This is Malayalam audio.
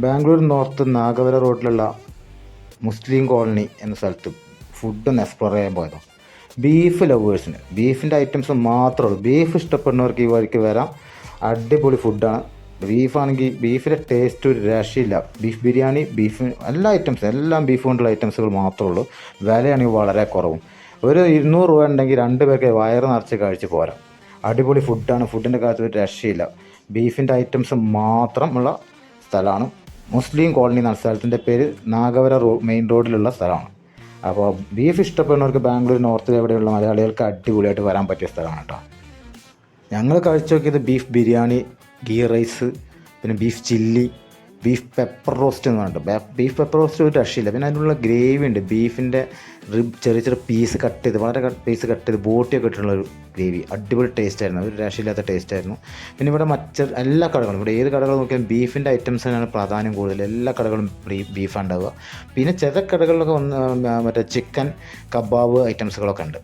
ബാംഗ്ലൂർ നോർത്ത് നാഗവര റോഡിലുള്ള മുസ്ലിം കോളനി എന്ന സ്ഥലത്ത് ഫുഡൊന്ന് എക്സ്പ്ലോർ ചെയ്യാൻ പോയതോ. ബീഫ് ലവേഴ്സിന് ബീഫിൻ്റെ ഐറ്റംസ് മാത്രമേ ഉള്ളൂ. ബീഫ് ഇഷ്ടപ്പെടുന്നവർക്ക് ഈ വഴിക്ക് വരാം. അടിപൊളി ഫുഡാണ്. ബീഫാണെങ്കിൽ ബീഫിൻ്റെ ടേസ്റ്റ് ഒരു രക്ഷയില്ല. ബീഫ് ബിരിയാണി, ബീഫ് എല്ലാ ഐറ്റംസും എല്ലാം ബീഫ് കൊണ്ടുള്ള ഐറ്റംസുകൾ മാത്രമേ ഉള്ളൂ. വിലയാണെങ്കിൽ വളരെ കുറവും. ഒരു 200 രൂപ ഉണ്ടെങ്കിൽ 2 പേർക്ക് വയറ് നിറച്ച് കഴിച്ച് പോരാം. അടിപൊളി ഫുഡാണ്. ഫുഡിൻ്റെ കാര്യത്തിൽ ഒരു രക്ഷയില്ല. ബീഫിൻ്റെ ഐറ്റംസ് മാത്രമുള്ള സ്ഥലമാണ് മുസ്ലിം കോളനി എന്ന സ്ഥലത്തിൻ്റെ പേര്. നാഗവര മെയിൻ റോഡിലുള്ള സ്ഥലമാണ്. അപ്പോൾ ബീഫ് ഇഷ്ടപ്പെടുന്നവർക്ക് ബാംഗ്ലൂർ നോർത്തിൽ എവിടെയുള്ള മലയാളികൾക്ക് അടിപൊളിയായിട്ട് വരാൻ പറ്റിയ സ്ഥലമാണ് കേട്ടോ. ഞങ്ങൾ കഴിച്ചു നോക്കിയത് ബീഫ് ബിരിയാണി, ഗീ റൈസ്, പിന്നെ beef chilli, beef pepper roast എന്ന് പറഞ്ഞിട്ട്. ബീഫ് പെപ്പർ റോസ്റ്റ് ഒരു രക്ഷയില്ല. പിന്നെ അതിനുള്ള ഗ്രേവി ഉണ്ട്. ബീഫിൻ്റെ ചെറിയ ചെറിയ പീസ് കട്ട് ചെയ്ത്, വളരെ പീസ് കട്ട് ചെയ്ത് ബോട്ടിയൊക്കെ ഇട്ടിട്ടുള്ളൊരു ഗ്രേവി. അടിപൊളി ടേസ്റ്റ് ആയിരുന്നു. ഒരു രക്ഷയില്ലാത്ത ടേസ്റ്റ് ആയിരുന്നു. പിന്നെ ഇവിടെ എല്ലാ കടകളും, ഇവിടെ ഏത് കടകൾ നോക്കിയാലും ബീഫിൻ്റെ ഐറ്റംസിനാണ് പ്രാധാന്യം കൂടുതൽ. എല്ലാ കടകളും ബീഫാണ് ഉണ്ടാവുക. പിന്നെ ചില കടകളിലൊക്കെ മറ്റേ ചിക്കൻ കബാബ് ഐറ്റംസുകളൊക്കെ ഉണ്ട്.